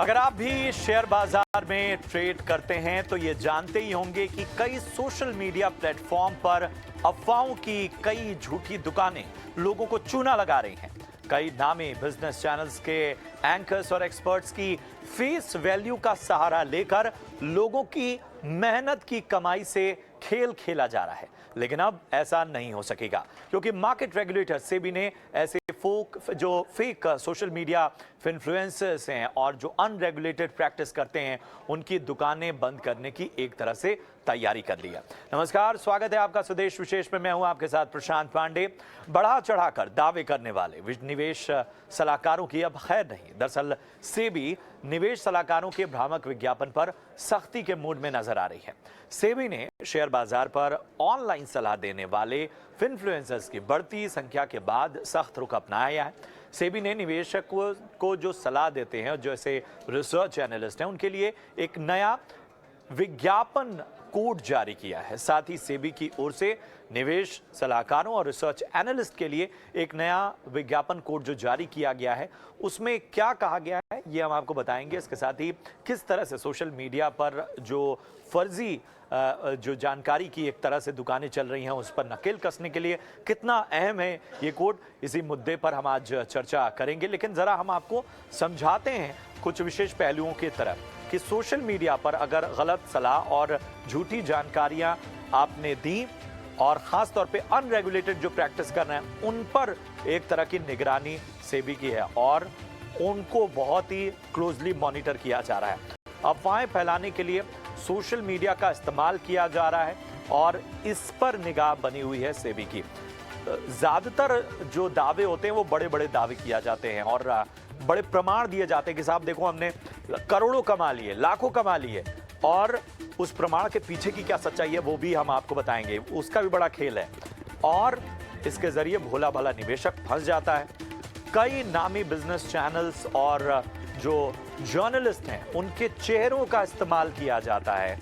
अगर आप भी शेयर बाजार में ट्रेड करते हैं तो ये जानते ही होंगे कि कई सोशल मीडिया प्लेटफॉर्म पर अफवाहों की कई झूठी दुकानें लोगों को चूना लगा रही हैं। कई नामी बिजनेस चैनल्स के एंकर्स और एक्सपर्ट्स की फेस वैल्यू का सहारा लेकर लोगों की मेहनत की कमाई से खेल खेला जा रहा है। लेकिन अब ऐसा नहीं हो सकेगा क्योंकि मार्केट रेगुलेटर सेबी ने ऐसे फेक सोशल मीडिया इन्फ्लुएंसर्स हैं और जो अनरेगुलेटेड प्रैक्टिस करते हैं उनकी दुकानें बंद करने की एक तरह से तैयारी कर ली है। नमस्कार, स्वागत है आपका स्वदेश विशेष में। मैं हूं आपके साथ प्रशांत पांडे। बढ़ा चढ़ाकर दावे करने वाले निवेश सलाहकारों की अब खैर नहीं। दरअसल सेबी निवेश सलाहकारों के भ्रामक विज्ञापन पर सख्ती के मूड में नजर आ रही है। सेबी ने शेयर बाजार पर ऑनलाइन सलाह देने वाले इन्फ्लुएंसर्स की बढ़ती संख्या के बाद सख्त रुख अपनाया है। सेबी ने निवेशक को जो सलाह देते हैं, जैसे रिसर्च एनालिस्ट हैं, उनके लिए एक नया विज्ञापन कोड जारी किया है। साथ ही सेबी की ओर से निवेश सलाहकारों और रिसर्च एनालिस्ट के लिए एक नया विज्ञापन कोड जो जारी किया गया है, उसमें क्या कहा गया है ये हम आपको बताएंगे। इसके साथ ही किस तरह से सोशल मीडिया पर जो फर्जी जो जानकारी की एक तरह से दुकानें चल रही हैं उस पर नकेल कसने के लिए कितना अहम है ये कोड, इसी मुद्दे पर हम आज चर्चा करेंगे। लेकिन जरा हम आपको समझाते हैं कुछ विशेष पहलुओं की तरफ कि सोशल मीडिया पर अगर गलत सलाह और झूठी जानकारियां आपने दी और खास तौर पे अनरेगुलेटेड जो प्रैक्टिस कर रहे हैं उन पर एक तरह की निगरानी सेबी की है और उनको बहुत ही क्लोजली मॉनिटर किया जा रहा है। अफवाहें फैलाने के लिए सोशल मीडिया का इस्तेमाल किया जा रहा है और इस पर निगाह बनी हुई है सेबी की। ज्यादातर जो दावे होते हैं वो बड़े बड़े दावे किया जाते हैं और बड़े प्रमाण दिए जाते हैं कि साहब देखो हमने करोड़ों कमा लिए, लाखों कमा लिए, और उस प्रमाण के पीछे की क्या सच्चाई है वो भी हम आपको बताएंगे। उसका भी बड़ा खेल है और इसके जरिए भोला भाला निवेशक फंस जाता है। कई नामी बिजनेस चैनल्स और जो जर्नलिस्ट हैं उनके चेहरों का इस्तेमाल किया जाता है,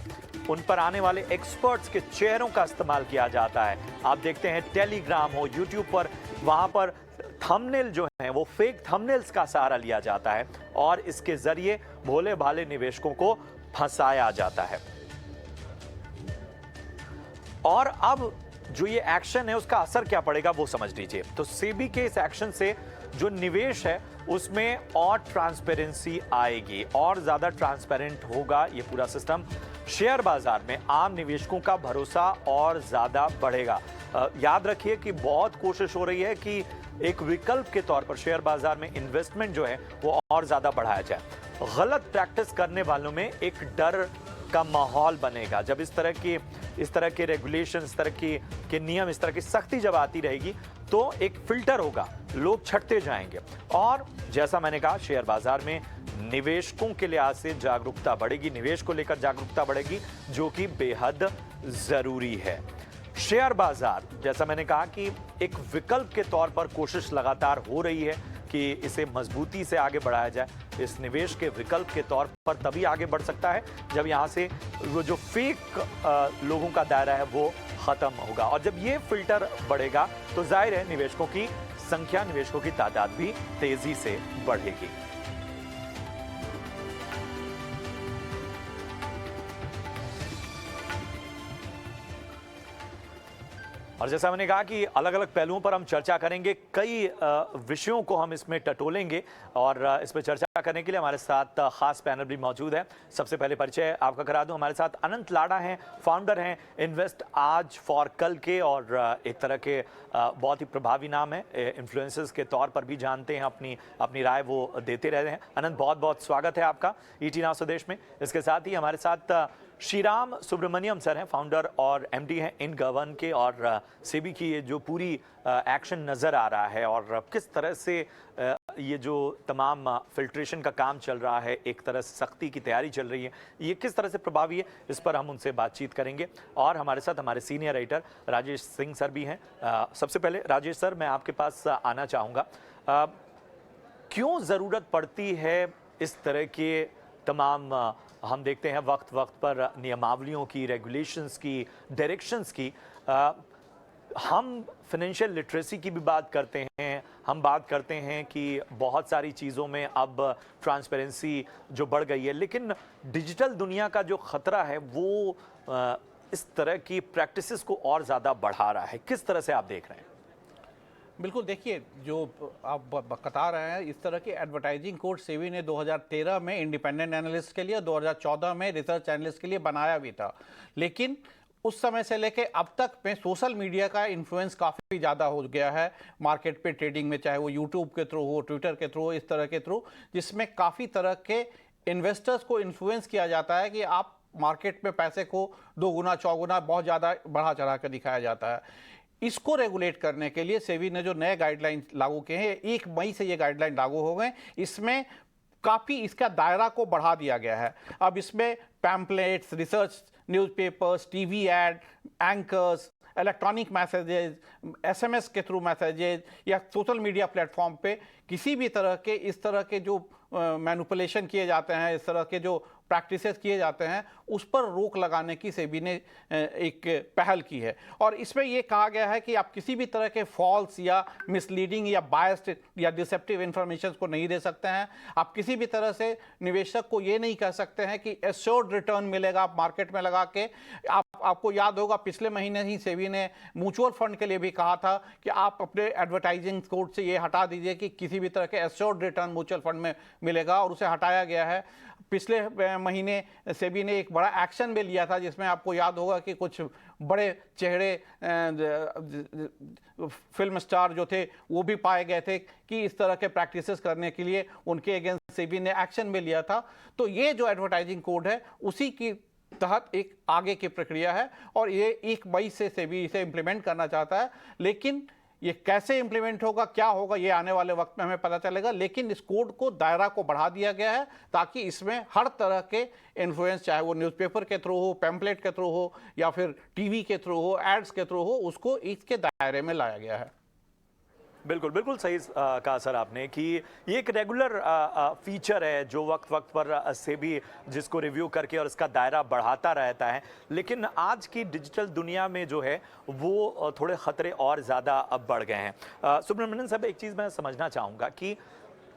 उन पर आने वाले एक्सपर्ट्स के चेहरों का इस्तेमाल किया जाता है। आप देखते हैं टेलीग्राम हो, यूट्यूब पर, वहां पर थंबनेल जो हैं वो फेक थंबनेल्स का सहारा लिया जाता है और इसके जरिए भोले भाले निवेशकों को फंसाया जाता है। और अब जो ये एक्शन है उसका असर क्या पड़ेगा वो समझ लीजिए। तो सेबी के इस एक्शन से जो निवेश है उसमें और ट्रांसपेरेंसी आएगी और ज्यादा ट्रांसपेरेंट होगा ये पूरा सिस्टम। शेयर बाजार में आम निवेशकों का भरोसा और ज्यादा बढ़ेगा। याद रखिए कि बहुत कोशिश हो रही है कि एक विकल्प के तौर पर शेयर बाजार में इन्वेस्टमेंट जो है वो और ज्यादा बढ़ाया जाए। गलत प्रैक्टिस करने वालों में एक डर का माहौल बनेगा। जब इस तरह के रेगुलेशन, इस तरह के नियम, इस तरह की सख्ती जब आती रहेगी तो एक फिल्टर होगा, लोग छटते जाएंगे। और जैसा मैंने कहा, शेयर बाजार में निवेशकों के लिहाज से जागरूकता बढ़ेगी, निवेश को लेकर जागरूकता बढ़ेगी, जो कि बेहद जरूरी है। शेयर बाजार, जैसा मैंने कहा कि एक विकल्प के तौर पर कोशिश लगातार हो रही है कि इसे मजबूती से आगे बढ़ाया जाए। इस निवेश के विकल्प के तौर पर तभी आगे बढ़ सकता है जब यहां से वो जो फेक लोगों का दायरा है वो खत्म होगा। और जब ये फिल्टर बढ़ेगा तो जाहिर है निवेशकों की संख्या, निवेशकों की तादाद भी तेजी से बढ़ेगी। और जैसा मैंने कहा कि अलग अलग पहलुओं पर हम चर्चा करेंगे, कई विषयों को हम इसमें टटोलेंगे और इस पर चर्चा करने के लिए हमारे साथ खास पैनल भी मौजूद है। सबसे पहले परिचय आपका करा दूं, हमारे साथ अनंत लाड़ा हैं, फाउंडर हैं इन्वेस्ट आज फॉर कल के और एक तरह के बहुत ही प्रभावी नाम है, इन्फ्लुएंसर्स के तौर पर भी जानते हैं, अपनी राय वो देते रहते हैं। अनंत, बहुत बहुत स्वागत है आपका ईटी नाउ स्वदेश में। इसके साथ ही हमारे साथ श्रीराम सुब्रमण्यम सर हैं, फाउंडर और एमडी हैं इनगवर्न के, और सेबी की ये जो पूरी एक्शन नज़र आ रहा है और किस तरह से ये जो तमाम फिल्ट्रेशन का काम चल रहा है, एक तरह से सख्ती की तैयारी चल रही है, ये किस तरह से प्रभावी है, इस पर हम उनसे बातचीत करेंगे। और हमारे साथ हमारे senior writer Rajesh Singh sir भी हैं। सबसे पहले राजेश सर, मैं आपके पास आना चाहूँगा, क्यों ज़रूरत पड़ती है इस तरह के तमाम हम देखते हैं वक्त वक्त पर नियमावलियों की, रेगुलेशंस की, डायरेक्शंस की, हम फाइनेंशियल लिटरेसी की भी बात करते हैं, हम बात करते हैं कि बहुत सारी चीज़ों में अब ट्रांसपेरेंसी जो बढ़ गई है, लेकिन डिजिटल दुनिया का जो खतरा है वो इस तरह की प्रैक्टिसेस को और ज़्यादा बढ़ा रहा है। किस तरह से आप देख रहे हैं? बिल्कुल, देखिए जो आप बता रहे हैं, इस तरह की एडवर्टाइजिंग कोड सेबी ने 2013 में इंडिपेंडेंट एनालिस्ट के लिए और 2014 में रिसर्च एनालिस्ट के लिए बनाया भी था। लेकिन उस समय से लेके अब तक में सोशल मीडिया का इन्फ्लुएंस काफ़ी ज़्यादा हो गया है मार्केट पे ट्रेडिंग में, चाहे वो यूट्यूब के थ्रू हो, ट्विटर के थ्रू हो, इस तरह के थ्रू, जिसमें काफ़ी तरह के इन्वेस्टर्स को इन्फ्लुएंस किया जाता है कि आप मार्केट में पैसे को दोगुना चौगुना बहुत ज़्यादा बढ़ा चढ़ा कर दिखाया जाता है। इसको रेगुलेट करने के लिए सेबी ने जो नए गाइडलाइन लागू किए हैं, 1 मई से ये गाइडलाइन लागू हो गए। इसमें काफ़ी इसका दायरा को बढ़ा दिया गया है। अब इसमें pamphlets, research newspapers, TV ad, anchors, electronic messages, SMS के थ्रू मैसेजेस या सोशल मीडिया प्लेटफॉर्म पे किसी भी तरह के इस तरह के जो मैनिपुलेशन किए जाते हैं, इस तरह के जो प्रैक्टिसेस किए जाते हैं, उस पर रोक लगाने की सेबी ने एक पहल की है। और इसमें यह कहा गया है कि आप किसी भी तरह के फॉल्स या मिसलीडिंग या बायस्ड या डिसेप्टिव इंफॉर्मेशन को नहीं दे सकते हैं। आप किसी भी तरह से निवेशक को ये नहीं कह सकते हैं कि एश्योर्ड रिटर्न मिलेगा आप मार्केट में लगा के। आपको याद होगा पिछले महीने ही सेबी ने म्यूचुअल फंड के लिए भी कहा था कि आप अपने एडवर्टाइजिंग कोड से ये हटा दीजिए कि किसी भी तरह के एश्योर्ड रिटर्न म्यूचुअल फंड में मिलेगा, और उसे हटाया गया है। पिछले महीने सेबी ने एक बड़ा एक्शन भी लिया था, जिसमें आपको याद होगा कि कुछ बड़े चेहरे फिल्म स्टार जो थे वो भी पाए गए थे कि इस तरह के प्रैक्टिसेस करने के लिए उनके अगेंस्ट सेबी ने एक्शन भी लिया था। तो ये जो एडवर्टाइजिंग कोड है उसी की तहत एक आगे की प्रक्रिया है, और ये 1 मई से सेबी इसे इंप्लीमेंट करना चाहता है। लेकिन ये कैसे इंप्लीमेंट होगा, क्या होगा, ये आने वाले वक्त में हमें पता चलेगा। लेकिन इस कोड को दायरा को बढ़ा दिया गया है ताकि इसमें हर तरह के इन्फ्लुएंस, चाहे वो न्यूज़पेपर के थ्रू हो, पैम्पलेट के थ्रू हो या फिर टीवी के थ्रू हो, एड्स के थ्रू हो, उसको इसके दायरे में लाया गया है। बिल्कुल, बिल्कुल सही कहा सर आपने कि ये एक रेगुलर फीचर है जो वक्त वक्त पर सेबी जिसको रिव्यू करके और इसका दायरा बढ़ाता रहता है। लेकिन आज की डिजिटल दुनिया में जो है वो थोड़े खतरे और ज़्यादा अब बढ़ गए हैं। सुब्रमण्यन साहब, एक चीज़ मैं समझना चाहूँगा कि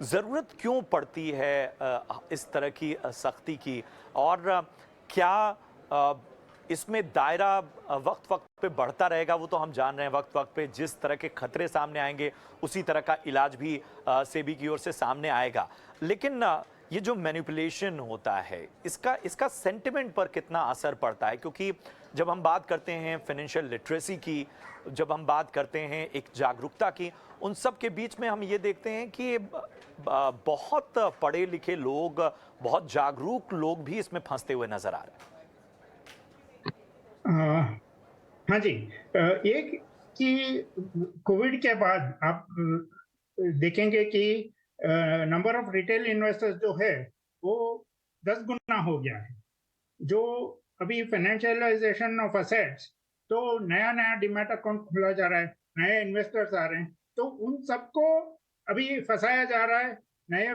ज़रूरत क्यों पड़ती है इस तरह की सख्ती की, और क्या इसमें दायरा वक्त वक्त पे बढ़ता रहेगा? वो तो हम जान रहे हैं, वक्त वक्त पे जिस तरह के खतरे सामने आएंगे उसी तरह का इलाज भी सेबी की ओर से सामने आएगा। लेकिन ये जो मैनिपुलेशन होता है इसका सेंटिमेंट पर कितना असर पड़ता है? क्योंकि जब हम बात करते हैं फाइनेंशियल लिटरेसी की, जब हम बात करते हैं एक जागरूकता की, उन सब के बीच में हम ये देखते हैं कि बहुत पढ़े लिखे लोग, बहुत जागरूक लोग भी इसमें फंसते हुए नजर आ रहे हैं। हाँ जी। एक कि कोविड के बाद आप देखेंगे कि नंबर ऑफ रिटेल इन्वेस्टर्स जो है वो 10 गुना हो गया है। जो अभी फाइनेंशियलाइजेशन ऑफ असेट्स, तो नया नया डीमैट अकाउंट खोला जा रहा है, नए इन्वेस्टर्स आ रहे हैं, तो उन सबको अभी फंसाया जा रहा है। नए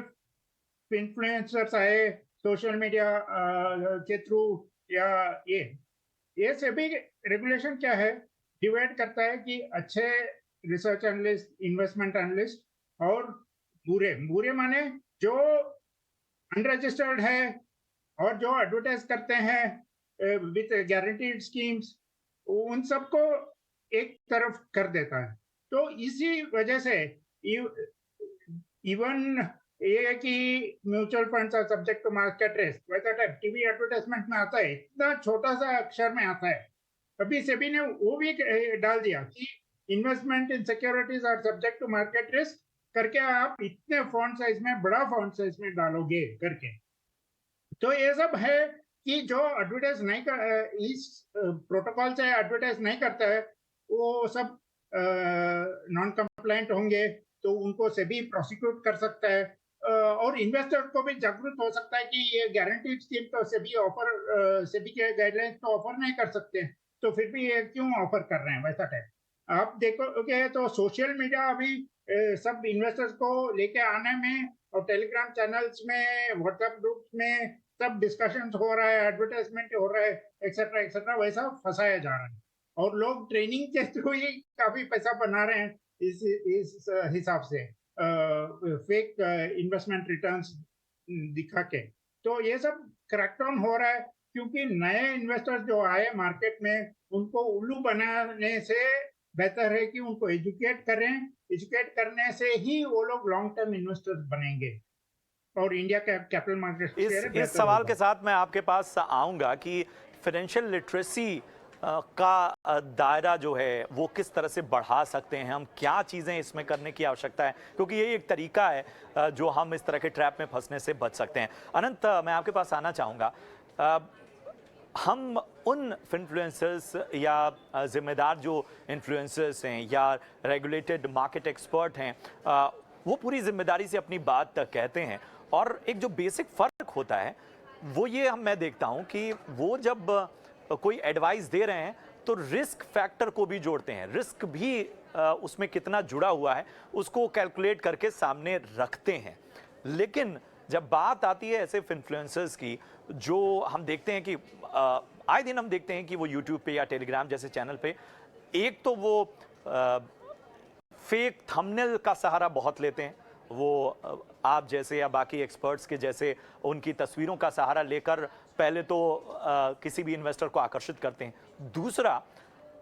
इन्फ्लुएंसर्स आए सोशल मीडिया के थ्रू, या ये सभी रेगुलेशन क्या है, डिवाइड करता है कि अच्छे रिसर्च एनालिस्ट, इन्वेस्टमेंट एनालिस्ट, और बुरे बुरे माने जो अनरजिस्टर्ड है और जो एडवर्टाइज करते हैं विद गारंटीड स्कीम्स, उन सबको एक तरफ कर देता है। तो इसी वजह से इवन ये है कि mutual funds are subject to market risk, वैसा टाइप टीवी एडवर्टाइजमेंट में आता है, इतना छोटा सा अक्षर में आता है। अभी सेबी ने वो भी डाल दिया कि investment in securities are subject to market risk करके आप इतने फॉन्ट साइज में, बड़ा फॉन्ट साइज में डालोगे करके। तो ये सब है कि जो एडवर्टाइज नहीं कर, इस प्रोटोकॉल से एडवर्टाइज नहीं करता है, वो सब नॉन कंप्लायंट होंगे, तो उनको सेबी प्रोसिक्यूट कर सकता है। और इन्वेस्टर को भी जागरूक हो सकता है कि ये गारंटीड स्कीम तो सेबी के गाइडलाइंस तो ऑफर नहीं कर सकते, तो फिर भी ये क्यों ऑफर कर रहे हैं, वैसा टाइप। आप देखोगे तो सोशल मीडिया अभी सब इन्वेस्टर्स को लेके आने में, और टेलीग्राम चैनल्स में, व्हाट्सएप ग्रुप्स में सब डिस्कशंस हो रहा है, एडवर्टाइजमेंट हो रहा है, एक्सेट्रा एक्सेट्रा, वैसा फंसाया जा रहा है। और लोग ट्रेनिंग के थ्रू ही काफी पैसा बना रहे हैं इस हिसाब से, फेक इन्वेस्टमेंट रिटर्न्स दिखा के। तो ये सब क्रैकडाउन हो रहा है, क्योंकि नए इन्वेस्टर्स जो आए मार्केट में उनको उल्लू बनाने से बेहतर है कि उनको एजुकेट करें। एजुकेट करने से ही वो लोग लॉन्ग टर्म इन्वेस्टर्स बनेंगे और इंडिया का कैपिटल मार्केट इस सवाल के साथ मैं आपके पास आऊंगा कि फाइनेंशियल लिटरेसी का दायरा जो है वो किस तरह से बढ़ा सकते हैं हम, क्या चीज़ें इसमें करने की आवश्यकता है, क्योंकि यही एक तरीका है जो हम इस तरह के ट्रैप में फंसने से बच सकते हैं। अनंत, मैं आपके पास आना चाहूँगा। हम उन इन्फ्लुएंसर्स या जिम्मेदार जो इन्फ्लुएंसर्स हैं या रेगुलेटेड मार्केट एक्सपर्ट हैं, वो पूरी जिम्मेदारी से अपनी बात कहते हैं, और एक जो बेसिक फ़र्क होता है वो ये मैं देखता हूँ कि वो जब कोई एडवाइस दे रहे हैं तो रिस्क फैक्टर को भी जोड़ते हैं, रिस्क भी उसमें कितना जुड़ा हुआ है उसको कैलकुलेट करके सामने रखते हैं। लेकिन जब बात आती है ऐसे इन्फ्लुएंसर्स की, जो हम देखते हैं कि आए दिन हम देखते हैं कि वो यूट्यूब पे या टेलीग्राम जैसे चैनल पे एक तो वो फेक थंबनेल का सहारा बहुत लेते हैं, वो आप जैसे या बाकी एक्सपर्ट्स के जैसे उनकी तस्वीरों का सहारा लेकर पहले तो किसी भी इन्वेस्टर को आकर्षित करते हैं। दूसरा,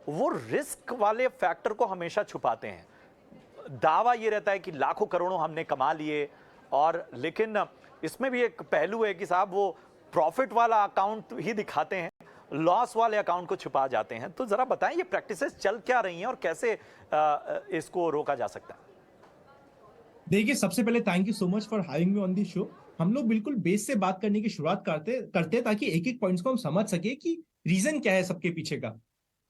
वो रिस्क वाले फैक्टर को हमेशा छुपाते हैं। दावा ये रहता है कि लाखों करोड़ों हमने कमा लिए, और लेकिन इसमें भी एक पहलू है कि साहब वो प्रॉफिट वाला अकाउंट ही दिखाते हैं, लॉस वाले अकाउंट को छुपा जाते हैं। तो जरा बताएं ये प्रैक्टिसेस चल क्या रही हैं और कैसे इसको रोका जा सकता है? देखिए, सबसे पहले thank you so much for having me on the show. हम लोग बिल्कुल बेस से बात करने की शुरुआत करते ताकि एक एक पॉइंट्स को हम समझ सके कि रीजन क्या है सबके पीछे का।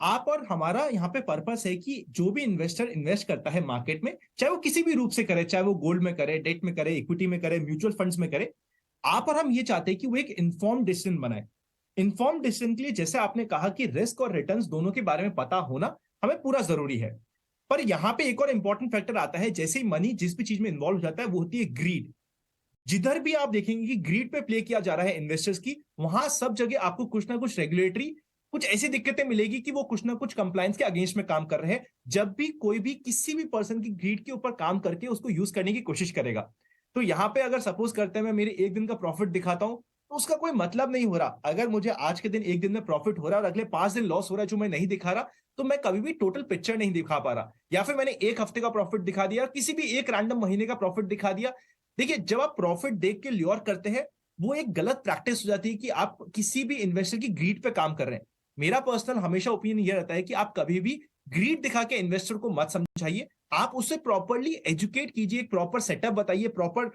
आप और हमारा यहाँ पे पर्पस है कि जो भी इन्वेस्टर इन्वेस्ट करता है मार्केट में, चाहे वो किसी भी रूप से करे, चाहे वो गोल्ड में करे, डेट में करे, इक्विटी में करे, म्यूचुअल फंड्स में करे, आप और हम ये चाहते हैं कि वो एक इन्फॉर्म डिसीजन बनाए। इन्फॉर्म डिसीजन के लिए जैसे आपने कहा कि रिस्क और रिटर्न्स दोनों के बारे में पता होना हमें पूरा जरूरी है। पर यहाँ पे एक और इंपॉर्टेंट फैक्टर आता है, जैसे ही मनी जिस भी चीज में इन्वॉल्व हो जाता है वो होती है ग्रीड। जिधर भी आप देखेंगे कि ग्रीड पे प्ले किया जा रहा है इन्वेस्टर्स की, वहां सब जगह आपको कुछ ना कुछ रेगुलेटरी कुछ ऐसी दिक्कतें मिलेगी कि वो कुछ ना कुछ कंप्लायंस के अगेंस्ट में काम कर रहे हैं। जब भी कोई भी किसी भी पर्सन की ग्रीड के ऊपर काम करके उसको यूज करने की कोशिश करेगा, तो यहाँ पे अगर सपोज करते हैं मैं मेरे एक दिन का प्रॉफिट दिखाता हूं, तो उसका कोई मतलब नहीं हो रहा। अगर मुझे आज के दिन एक दिन में प्रॉफिट हो रहा है और अगले 5 दिन लॉस हो रहा है जो मैं नहीं दिखा रहा, तो मैं कभी भी टोटल पिक्चर नहीं दिखा पा रहा। या फिर मैंने एक हफ्ते का प्रॉफिट दिखा दिया, किसी भी एक रैंडम महीने का प्रॉफिट दिखा दिया। देखिए, जब आप प्रॉफिट देख के ल्योर करते हैं, वो एक गलत प्रैक्टिस हो जाती है कि आप किसी भी इन्वेस्टर की ग्रीड पे काम कर रहे हैं। मेरा पर्सनल हमेशा ओपिनियन ये रहता है कि आप कभी भी ग्रीड दिखा के इन्वेस्टर को मत समझाइए। आप उससे प्रॉपरली एजुकेट कीजिए, एक प्रॉपर सेटअप बताइए, प्रॉपर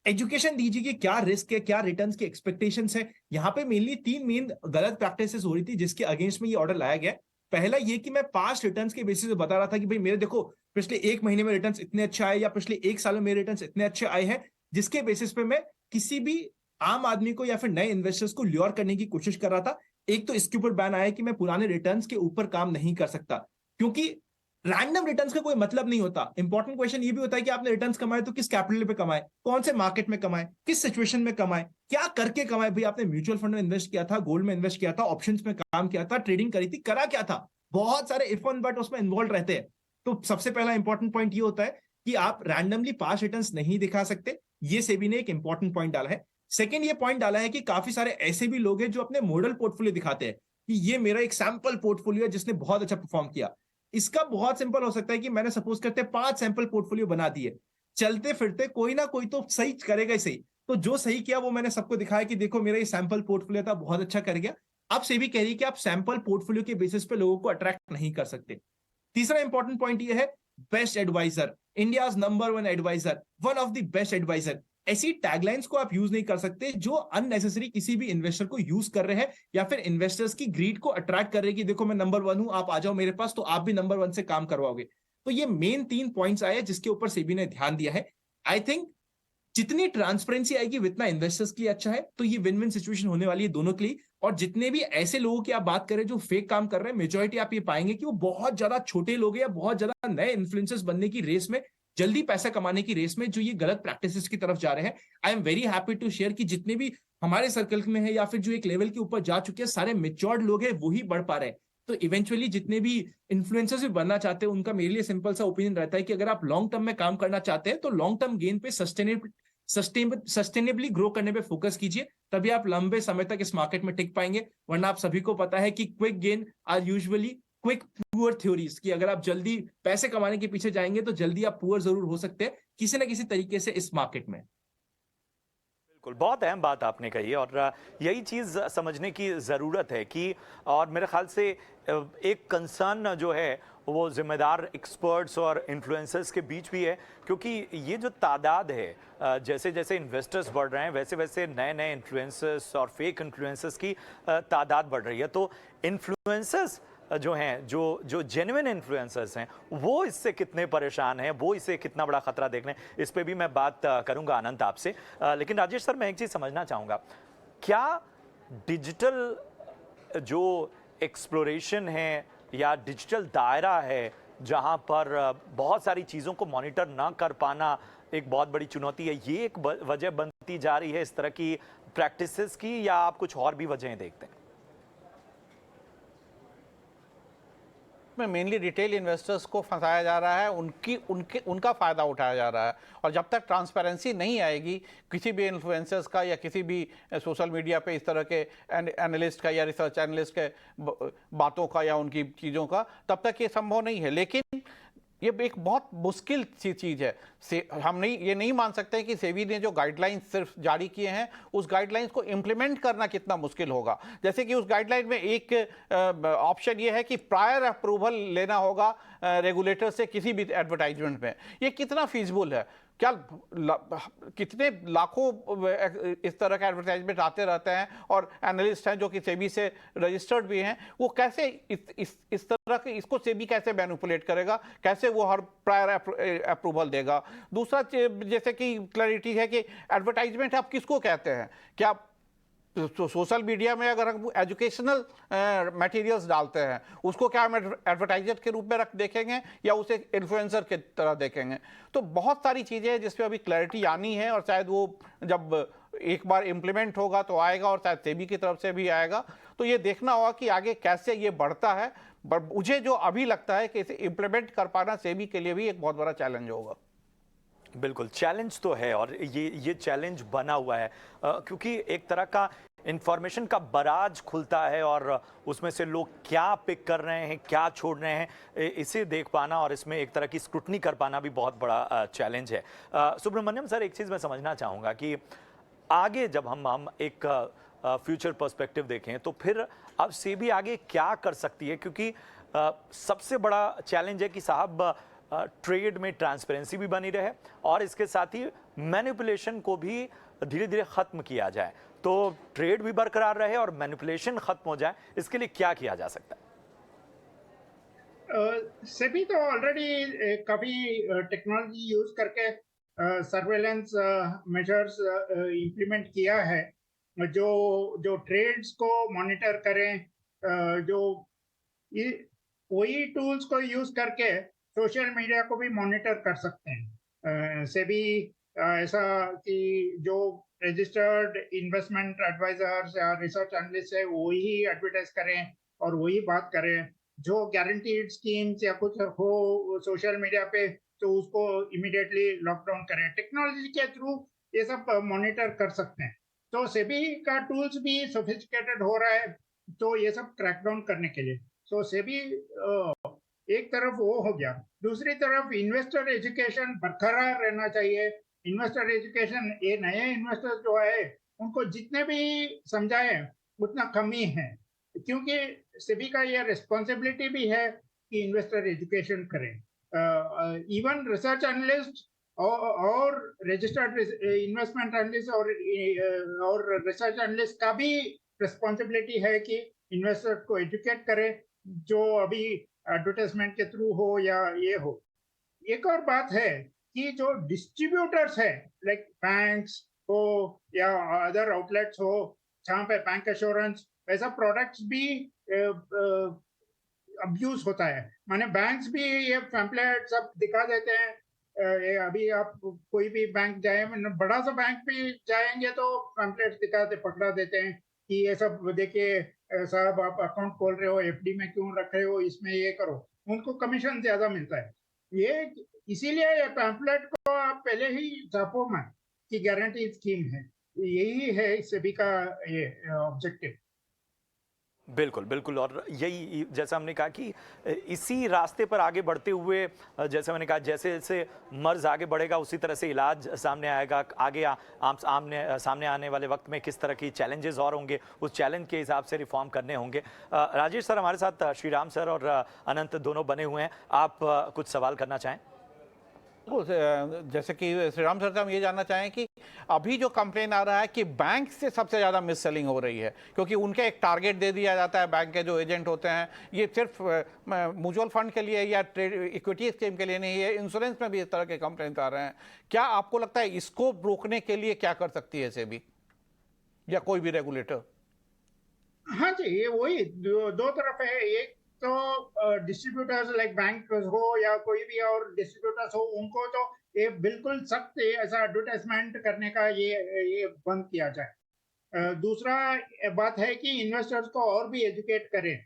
एजुकेशन दीजिए कि क्या रिस्क है, क्या रिटर्न्स की एक्सपेक्टेशंस है। यहाँ पे मेनली 3 मेन गलत प्रैक्टिसेस हो रही थी जिसके अगेंस्ट में ये ऑर्डर लाया गया। पहला ये कि मैं पास्ट रिटर्न्स के बेसिस पे बता रहा था कि भाई मेरे देखो पिछले 1 महीने में रिटर्न्स इतने अच्छे आए, या पिछले 1 साल में मेरे रिटर्न्स इतने अच्छे आए हैं, जिसके बेसिस पे मैं किसी भी आम आदमी को या फिर नए इन्वेस्टर्स को ल्योर करने की कोशिश कर रहा था। एक तो इसके ऊपर बैन आया कि मैं पुराने रिटर्न्स के ऊपर काम नहीं कर सकता, क्योंकि रैंडम रिटर्न्स का कोई मतलब नहीं होता। इंपॉर्टेंट क्वेश्चन ये भी होता है कि आपने रिटर्न्स कमाए तो किस कैपिटल पे कमाए, कौन से मार्केट में कमाए, किस सिचुएशन में कमाए, क्या करके कमाए। भाई आपने म्यूचुअल फंड में इन्वेस्ट किया था, गोल्ड में इन्वेस्ट किया था, ऑप्शंस में काम किया था, ट्रेडिंग करी थी, करा क्या था। बहुत सारे इफ एंड बट उसमें इन्वॉल्व रहते हैं। तो सबसे पहला इंपॉर्टेंट पॉइंट ये होता है कि आप रैंडमली पास्ट रिटर्न्स नहीं दिखा सकते। ये सेबी ने एक इंपॉर्टेंट पॉइंट डाला है। सेकंड ये पॉइंट डाला है कि काफी सारे ऐसे भी लोग हैं जो अपने मॉडल पोर्टफोलियो दिखाते हैं कि ये मेरा एक सैंपल पोर्टफोलियो है जिसने बहुत अच्छा परफॉर्म किया। इसका बहुत सिंपल हो सकता है कि मैंने सपोज करते 5 सैंपल पोर्टफोलियो बना दिए, चलते फिरते कोई ना कोई तो सही करेगा ही सही। तो जो सही किया वो मैंने सबको दिखाया कि देखो मेरा ये सैंपल पोर्टफोलियो था, बहुत अच्छा कर गया। अब सेबी कह रही है कि आप सैंपल पोर्टफोलियो के बेसिस पे लोगों को अट्रैक्ट नहीं कर सकते। तीसरा इंपॉर्टेंट पॉइंट ये है, best advisor, India's number 1 advisor, one of the best advisor. ऐसी टैगलाइंस को आप यूज नहीं कर सकते जो अननेसेसरी किसी भी इन्वेस्टर को यूज कर रहे हैं, या फिर इन्वेस्टर्स की ग्रीड को अट्रैक्ट कर रहे हैं कि देखो मैं नंबर 1 हूं, आप आ जाओ मेरे पास तो आप भी नंबर 1 से काम करवाओगे। तो ये मेन 3 पॉइंट्स आए जिसके ऊपर सेबी ने ध्यान दिया है। आई थिंक जितनी ट्रांसपेरेंसी आएगी उतना इन्वेस्टर्स के लिए अच्छा है। तो ये विन विन सिचुएशन होने वाली है दोनों के लिए। और जितने भी ऐसे लोगों की आप बात करें जो फेक काम कर रहे हैं, मेजॉरिटी आप ये पाएंगे कि वो बहुत ज्यादा छोटे लोग हैं या बहुत ज्यादा नए इन्फ्लुएंसर्स बनने की रेस में, जल्दी पैसा कमाने की रेस में, जो ये गलत प्रैक्टिसेस की तरफ जा रहे हैं। I am very happy to share कि जितने भी हमारे सर्कल में है या फिर जो एक लेवल के ऊपर जा चुके हैं, सारे मेच्योर्ड लोग हैं, वही बढ़ पा रहे हैं। तो इवेंचुअली जितने भी इन्फ्लुएंसर्स भी बनना चाहते हैं, उनका मेरे लिए सिंपल सा ओपिनियन रहता है कि अगर आप लॉन्ग टर्म में काम करना चाहते हैं तो लॉन्ग टर्म गेन पे सस्टेनेबली ग्रो करने पे फोकस कीजिए, तभी आप लंबे समय तक इस मार्केट में टिक पाएंगे। वरना आप सभी को पता है कि quick gain are usually quick poor theories, कि अगर आप जल्दी पैसे कमाने के पीछे जाएंगे तो जल्दी आप पुअर जरूर हो सकते हैं किसी ना किसी तरीके से इस मार्केट में। बिल्कुल, बहुत अहम बात आपने कही और यही चीज़ समझने की ज़रूरत है कि और मेरे ख्याल से एक कंसर्न जो है वो ज़िम्मेदार एक्सपर्ट्स और इन्फ्लुएंसर्स के बीच भी है, क्योंकि ये जो तादाद है जैसे जैसे इन्वेस्टर्स बढ़ रहे हैं वैसे वैसे नए नए इन्फ्लुएंसर्स और फेक इन्फ्लुएंसर्स की तादाद बढ़ रही है। तो इन्फ्लुएंसर्स जो हैं, जो जेन्युइन इन्फ्लुएंसर्स हैं, वो इससे कितने परेशान हैं, वो इसे कितना बड़ा खतरा देख रहे हैं, इस पे भी मैं बात करूंगा अनंत आपसे। लेकिन राजेश सर, मैं एक चीज़ समझना चाहूँगा, क्या डिजिटल जो एक्सप्लोरेशन है या डिजिटल दायरा है जहाँ पर बहुत सारी चीज़ों को मॉनिटर ना कर पाना एक बहुत बड़ी चुनौती है, ये एक वजह बनती जा रही है इस तरह की प्रैक्टिसेस की, या आप कुछ और भी वजहें देखते हैं? में मेनली रिटेल इन्वेस्टर्स को फंसाया जा रहा है, उनका फ़ायदा उठाया जा रहा है। और जब तक ट्रांसपेरेंसी नहीं आएगी किसी भी इन्फ्लुएंसर्स का या किसी भी सोशल मीडिया पे इस तरह के एनालिस्ट का या रिसर्च एनालिस्ट के बातों का या उनकी चीज़ों का, तब तक ये संभव नहीं है। लेकिन ये एक बहुत मुश्किल सी चीज़ है। हम नहीं ये नहीं मान सकते कि सेबी ने जो गाइडलाइंस सिर्फ जारी किए हैं उस गाइडलाइंस को इम्प्लीमेंट करना कितना मुश्किल होगा। जैसे कि उस गाइडलाइन में एक ऑप्शन ये है कि प्रायर अप्रूवल लेना होगा रेगुलेटर से किसी भी एडवर्टाइजमेंट में। ये कितना फीजिबल है? क्या कितने लाखों इस तरह का एडवर्टाइजमेंट आते रहते हैं और एनालिस्ट हैं जो कि सेबी से रजिस्टर्ड भी हैं, वो कैसे इस तरह के इसको सेबी कैसे मैनिपुलेट करेगा, कैसे वो हर प्रायर अप्रूवल देगा? दूसरा, जैसे कि क्लैरिटी है कि एडवर्टाइजमेंट आप किसको कहते हैं। क्या तो सोशल मीडिया में अगर हम एजुकेशनल मटेरियल्स डालते हैं उसको क्या हम एडवर्टाइजर के रूप में देखेंगे या उसे इन्फ्लुएंसर की तरह देखेंगे? तो बहुत सारी चीज़ें हैं जिस पे अभी क्लैरिटी आनी है, और शायद वो जब एक बार इम्प्लीमेंट होगा तो आएगा, और शायद सेबी की तरफ से भी आएगा। तो ये देखना होगा कि आगे कैसे ये बढ़ता है। पर मुझे जो अभी लगता है कि इसे इम्प्लीमेंट कर पाना सेबी के लिए भी एक बहुत बड़ा चैलेंज होगा। बिल्कुल, चैलेंज तो है, और ये चैलेंज बना हुआ है क्योंकि एक तरह का इंफॉर्मेशन का बराज खुलता है और उसमें से लोग क्या पिक कर रहे हैं, क्या छोड़ रहे हैं, इसे देख पाना और इसमें एक तरह की स्क्रूटनी कर पाना भी बहुत बड़ा चैलेंज है। सुब्रमण्यम सर, एक चीज़ मैं समझना चाहूँगा कि आगे जब हम एक फ्यूचर पर्सपेक्टिव देखें तो फिर अब सेबी आगे क्या कर सकती है, क्योंकि सबसे बड़ा चैलेंज है कि साहब ट्रेड में ट्रांसपेरेंसी भी बनी रहे और इसके साथ ही मैनिपुलेशन को भी धीरे धीरे खत्म किया जाए, तो ट्रेड भी बरकरार रहे और मैनिपुलेशन खत्म हो जाए। इसके लिए क्या किया जा सकता है? सेबी तो ऑलरेडी काफी टेक्नोलॉजी यूज करके सर्वेलेंस मेजर्स इम्प्लीमेंट किया है, जो ट्रेड्स को मॉनिटर करें, जो वही टूल्स को यूज करके सोशल मीडिया को भी मॉनिटर कर सकते हैं। सेबी ऐसा कि जो रजिस्टर्ड इन्वेस्टमेंट एडवाइजर्स या रिसर्च एनालिस्ट है वही एडवर्टाइज करें और वही बात करें। जो गारंटीड स्कीम्स या कुछ हो सोशल मीडिया पे तो उसको इमीडिएटली लॉकडाउन करें। टेक्नोलॉजी के थ्रू ये सब मॉनिटर कर सकते हैं। तो सेबी का टूल्स भी सोफिस्टिकेटेड हो रहा है तो ये सब क्रैकडाउन करने के लिए। तो सेबी एक तरफ वो हो गया, दूसरी तरफ इन्वेस्टर एजुकेशन बरकरार रहना चाहिए। इन्वेस्टर एजुकेशन, ये नए इन्वेस्टर जो है उनको जितने भी समझाए उतना कम ही है, क्योंकि सेबी का ये रिस्पॉन्सिबिलिटी भी है कि इन्वेस्टर एजुकेशन करें। इवन रिसर्च एनालिस्ट और रजिस्टर्ड इन्वेस्टमेंट एनालिस्ट और रिसर्च एनालिस्ट का भी रिस्पॉन्सिबिलिटी है कि इन्वेस्टर को एजुकेट करें, जो अभी एडवर्टाइजमेंट के थ्रू हो या ये हो। एक और बात है कि जो डिस्ट्रीब्यूटर्स है, लाइक बैंक्स हो या अदर आउटलेट्स हो जहाँ पे बैंक एश्योरेंस वैसा प्रोडक्ट्स भी अब्यूज होता है। माने बैंक्स भी ये पैम्पलेट सब दिखा देते हैं। अभी आप कोई भी बैंक जाए, बड़ा सा बैंक भी जाएंगे तो पैम्पलेट्स दिखाते पकड़ा देते हैं कि ये सब देखिए साहब आप अकाउंट खोल रहे हो, एफडी में क्यों रख रहे हो, इसमें ये करो, उनको कमीशन ज्यादा मिलता है। ये इसीलिए ये पैम्फलेट को आप पहले ही छापो मत कि गारंटी स्कीम है, यही है सेबी का ये ऑब्जेक्टिव। बिल्कुल बिल्कुल, और यही जैसा हमने कहा कि इसी रास्ते पर आगे बढ़ते हुए, जैसे मैंने कहा, जैसे जैसे मर्ज आगे बढ़ेगा उसी तरह से इलाज सामने आएगा। आगे सामने आने वाले वक्त में किस तरह की चैलेंजेस और होंगे, उस चैलेंज के हिसाब से रिफॉर्म करने होंगे। राजेश सर हमारे साथ, श्रीराम सर और अनंत दोनों बने हुए हैं, आप कुछ सवाल करना चाहें? जैसे कि श्रीराम सर से हम ये जानना चाहें कि अभी जो कंप्लेन आ रहा है कि बैंक से सबसे ज़्यादा मिस सेलिंग हो रही है, क्योंकि उनके एक टारगेट दे दिया जाता है, बैंक के जो एजेंट होते हैं, ये सिर्फ म्यूचुअल फंड के लिए या ट्रेड इक्विटी स्कीम के लिए नहीं है, इंश्योरेंस में भी इस तरह के कंप्लेन आ रहे हैं। क्या आपको लगता है इसको रोकने के लिए क्या कर सकती है सेबी या कोई भी रेगुलेटर? हाँ जी, ये वही दो तरफ है। एक तो डिस्ट्रीब्यूटर्स लाइक बैंक हो या कोई भी और डिस्ट्रीब्यूटर्स हो, उनको तो ये बिल्कुल सख्त ऐसा एडवर्टाइजमेंट करने का ये बंद किया जाए। दूसरा बात है कि इन्वेस्टर्स को और भी एजुकेट करें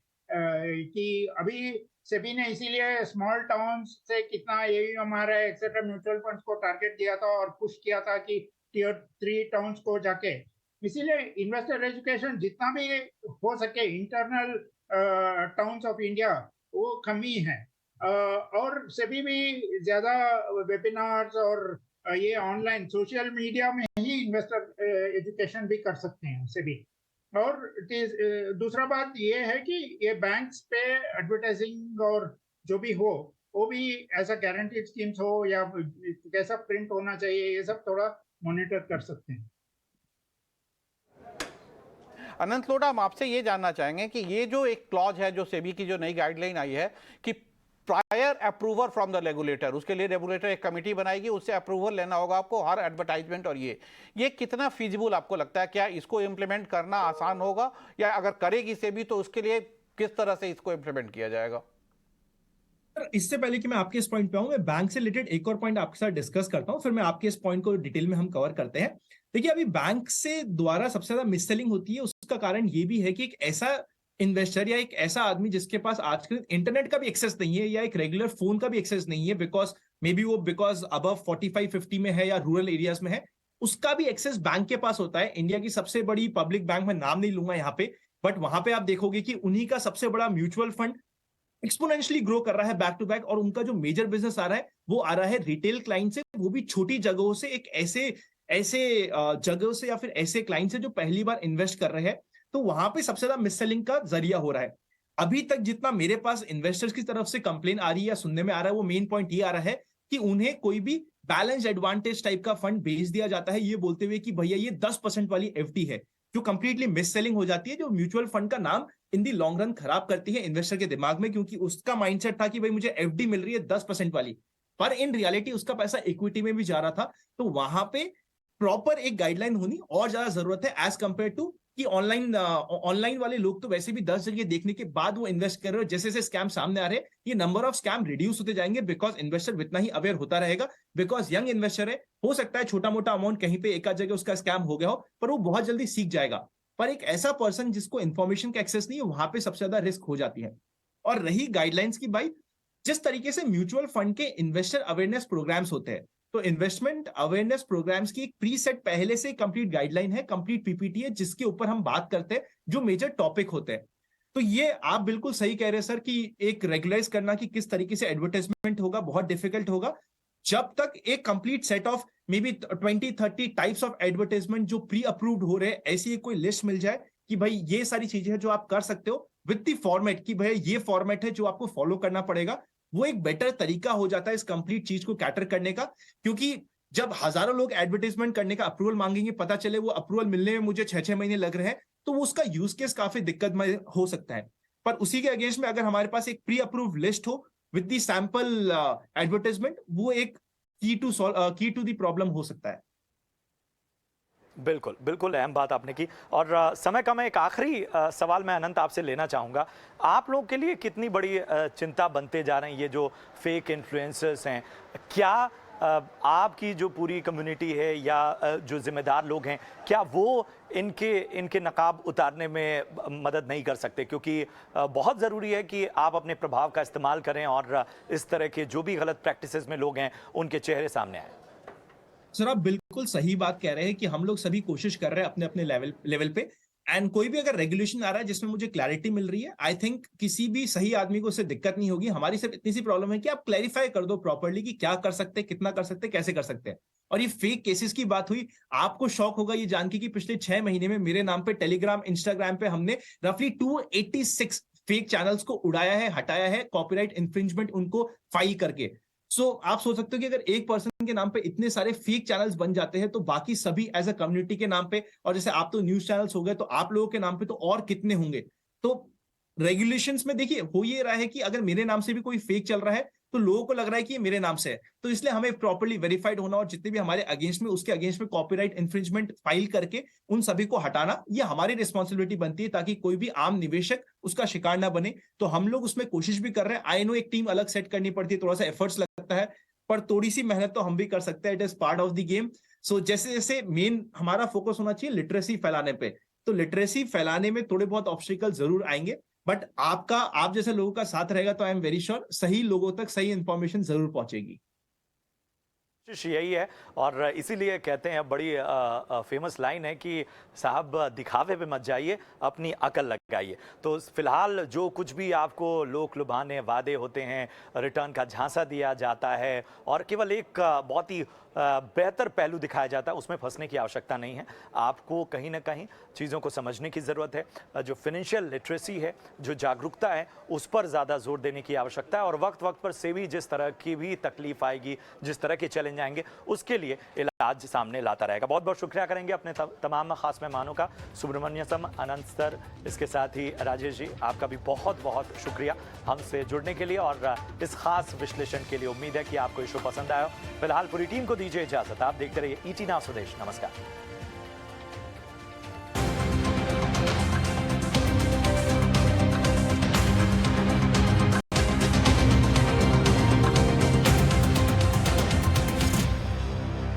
कि अभी सेबी ने इसीलिए स्मॉल टाउन्स से कितना AUM आ रहा है एक्सेट्रा म्यूचुअल फंड्स को टारगेट दिया था और पुश किया था कि Tier 3 टाउन्स को जाके, इसीलिए इन्वेस्टर एजुकेशन जितना भी हो सके इंटरनल टाउन्स ऑफ इंडिया वो कमी है। और सेबी भी ज्यादा वेबिनार्स और ये ऑनलाइन सोशल मीडिया में ही इन्वेस्टर एजुकेशन भी कर सकते हैं सेबी। और दूसरा बात ये है कि ये बैंक्स पे एडवर्टाइजिंग और जो भी हो वो भी ऐसा गारंटीड स्कीम्स हो या कैसा प्रिंट होना चाहिए, ये सब थोड़ा मॉनिटर कर सकते हैं। अनंत लोढ़ा, हम आपसे ये जानना चाहेंगे कि ये जो एक क्लॉज है, जो सेबी की जो नई गाइडलाइन आई है कि prior approval from the regulator, उसके लिए रेगुलेटर एक कमेटी बनाएगी, उससे अप्रूवल लेना होगा आपको हर एडवर्टाइजमेंट, और ये कितना फीजिबल आपको लगता है? क्या इसको इंप्लीमेंट करना आसान होगा, या अगर करेगी सेबी तो उसके लिए किस तरह से इसको इंप्लीमेंट किया जाएगा? इससे पहले कि मैं आपके इस पॉइंट पे आऊं, मैं बैंक से रिलेटेड एक और पॉइंट आपके साथ डिस्कस करता हूं, फिर मैं आपके इस पॉइंट को डिटेल में हम कवर करते हैं। देखिए, अभी बैंक से द्वारा सबसे ज्यादा मिससेलिंग होती है, उसका कारण ये भी है कि एक ऐसा इन्वेस्टर या एक ऐसा आदमी जिसके पास आजकल इंटरनेट का भी एक्सेस नहीं है या एक रेगुलर फोन का भी एक्सेस नहीं है, बिकॉज अबव 45-50 में है या रूरल एरियाज में है, उसका भी एक्सेस बैंक के पास होता है। इंडिया की सबसे बड़ी पब्लिक बैंक, मैं नाम नहीं लूंगा यहाँ पे, बट वहां पे आप देखोगे कि उन्हीं का सबसे बड़ा म्यूचुअल फंड एक्सपोनेंशियली ग्रो कर रहा है बैक टू बैक, और उनका जो मेजर बिजनेस आ रहा है वो आ रहा है रिटेल क्लाइंट से, वो भी छोटी जगहों से, एक ऐसे जगहों से या फिर ऐसे क्लाइंट से जो पहली बार इन्वेस्ट कर रहे हैं। तो वहां पे सबसे ज्यादा मिससेलिंग का जरिया हो रहा है। अभी तक जितना मेरे पास इन्वेस्टर्स की तरफ से कंप्लेन आ रही है या सुनने में आ रहा है, वो मेन पॉइंट ये आ रहा है कि उन्हें कोई भी बैलेंस एडवांटेज टाइप का फंड भेज दिया जाता है, ये बोलते हुए कि भैया ये 10% वाली एफडी है, जो कंप्लीटली मिस सेलिंग हो जाती है, जो म्यूचुअल फंड का नाम इन दी लॉन्ग रन खराब करती है इन्वेस्टर के दिमाग में, क्योंकि उसका माइंडसेट था कि भाई मुझे एफडी मिल रही है 10% वाली, पर इन रियलिटी उसका पैसा इक्विटी में भी जा रहा था। तो वहां पे प्रॉपर एक गाइडलाइन होनी और ज्यादा जरूरत है एज कंपेयर टू कि ऑनलाइन वाले लोग तो वैसे भी 10 जगह देखने के बाद वो इन्वेस्ट कर रहे हो। जैसे जैसे स्कैम सामने आ रहे हैं, ये नंबर ऑफ स्कैम रिड्यूस होते जाएंगे, बिकॉज इन्वेस्टर इतना ही अवेयर होता रहेगा, बिकॉज यंग इन्वेस्टर है, हो सकता है छोटा मोटा अमाउंट कहीं पे एक आध जगह उसका स्कैम हो गया हो, पर वो बहुत जल्दी सीख जाएगा। पर एक ऐसा पर्सन जिसको इन्फॉर्मेशन का एक्सेस नहीं है, वहां पे सबसे ज्यादा रिस्क हो जाती है। और रही गाइडलाइंस की, भाई जिस तरीके से म्यूचुअल फंड के इन्वेस्टर अवेयरनेस प्रोग्राम्स होते हैं, तो इन्वेस्टमेंट अवेयरनेस प्रोग्राम्स की एक प्रीसेट पहले से कंप्लीट गाइडलाइन है, कंप्लीट पीपीटी है, जिसके ऊपर हम बात करते हैं जो मेजर टॉपिक होते हैं। तो ये आप बिल्कुल सही कह रहे हैं सर कि एक रेगुलाइज करना कि किस तरीके से एडवर्टाइजमेंट होगा बहुत डिफिकल्ट होगा, जब तक एक complete set of may be 20-30 types of advertisement जो प्री अप्रूव्ड हो रहे हैं, ऐसी कोई लिस्ट मिल जाए कि भाई ये सारी चीजें हैं जो आप कर सकते हो विद द फॉर्मेट, कि भाई ये फॉर्मेट है जो आपको फॉलो करना पड़ेगा, वो एक बेटर तरीका हो जाता है इस कंप्लीट चीज को कैटर करने का। क्योंकि जब हजारों लोग एडवर्टाइजमेंट करने का अप्रूवल मांगेंगे, पता चले वो अप्रूवल मिलने में मुझे 6-6 महीने लग रहे हैं, तो वो उसका यूज केस काफी दिक्कत में हो सकता है। पर उसी के अगेंस्ट में अगर हमारे पास एक प्री अप्रूव लिस्ट हो विद द सैंपल एडवर्टाइजमेंट, वो एक की टू द प्रॉब्लम हो सकता है। बिल्कुल बिल्कुल, अहम बात आपने की। और समय का मैं एक आखिरी सवाल मैं अनंत आपसे लेना चाहूँगा। आप लोगों के लिए कितनी बड़ी चिंता बनते जा रहे हैं ये जो फेक इन्फ्लुएंसर्स हैं? क्या आपकी जो पूरी कम्युनिटी है या जो जिम्मेदार लोग हैं, क्या वो इनके नकाब उतारने में मदद नहीं कर सकते? क्योंकि बहुत ज़रूरी है कि आप अपने प्रभाव का इस्तेमाल करें और इस तरह के जो भी गलत प्रैक्टिसेस में लोग हैं उनके चेहरे सामने आए। सर आप बिल्कुल सही बात कह रहे हैं कि हम लोग सभी कोशिश कर रहे हैं अपने अपने लेवल पे। एंड कोई भी अगर रेगुलेशन आ रहा है जिसमें मुझे क्लैरिटी मिल रही है, आई थिंक किसी भी सही आदमी को उससे दिक्कत नहीं होगी। हमारी सिर्फ इतनी सी प्रॉब्लम है कि आप क्लैरिफाई कर दो प्रॉपर्ली कि क्या कर सकते हैं, कितना कर सकते हैं, कैसे कर सकते हैं। और ये फेक केसेस की बात हुई, आपको शौक होगा ये जान के कि पिछले 6 महीने में मेरे नाम पे टेलीग्राम, इंस्टाग्राम पे हमने रफली 286 फेक चैनल्स को उड़ाया है, हटाया है, कॉपीराइट इंफ्रिंजमेंट उनको फाइल करके। सो आप सोच सकते हो कि अगर एक पर्सन के नाम पे इतने सारे फेक चैनल्स बन जाते हैं तो बाकी सभी एज अ कम्युनिटी के नाम पे, और जैसे आप तो न्यूज चैनल्स हो गए तो आप लोगों के नाम पे तो और कितने होंगे। तो रेगुलेशंस में देखिए हो ये रहा है कि अगर मेरे नाम से भी कोई फेक चल रहा है तो लोगों को लग रहा है कि ये मेरे नाम से है, तो इसलिए हमें प्रॉपर्ली वेरीफाइड होना और जितने भी हमारे अगेंस्ट में उसके अगेंस्ट में कॉपीराइट इंफ्रिंजमेंट फाइल करके उन सभी को हटाना, ये हमारी रिस्पॉन्सिबिलिटी बनती है ताकि कोई भी आम निवेशक उसका शिकार ना बने। तो हम लोग उसमें कोशिश भी कर रहे हैं। आई नो एक टीम अलग सेट करनी पड़ती है, थोड़ा सा एफर्ट्स लगता है, पर थोड़ी सी मेहनत तो हम भी कर सकते हैं। It is part of the game. So जैसे जैसे मेन हमारा फोकस होना चाहिए लिटरेसी फैलाने पे, तो लिटरेसी फैलाने में थोड़े बहुत ऑब्स्टिकल जरूर आएंगे, बट आप जैसे लोगों का साथ रहेगा तो आई एम वेरी श्योर सही लोगों तक सही इंफॉर्मेशन जरूर पहुंचेगी। कोशिश यही है और इसीलिए कहते हैं, बड़ी फेमस लाइन है कि साहब दिखावे पे मत जाइए, अपनी अकल लगाइए। तो फिलहाल जो कुछ भी आपको लोक लुभाने वादे होते हैं, रिटर्न का झांसा दिया जाता है और केवल एक बहुत ही बेहतर पहलू दिखाया जाता है, उसमें फंसने की आवश्यकता नहीं है। आपको कहीं ना कहीं चीज़ों को समझने की ज़रूरत है। जो फिनेंशियल लिटरेसी है, जो जागरूकता है, उस पर ज़्यादा जोर देने की आवश्यकता है और वक्त वक्त पर सेबी जिस तरह की भी तकलीफ आएगी, जिस तरह के चैलेंज आएंगे, उसके लिए इलाज सामने लाता रहेगा। बहुत बहुत शुक्रिया करेंगे अपने तमाम खास मेहमानों का, सुब्रमण्यम, अनंत सर, इसके साथ ही राजेश जी, आपका भी बहुत बहुत शुक्रिया हमसे जुड़ने के लिए और इस खास विश्लेषण के लिए। उम्मीद है कि आपको ये शो पसंद आया। फिलहाल पूरी टीम को दीजिए इजाजत। आप देखते रहिए ET नाउ स्वदेश। नमस्कार।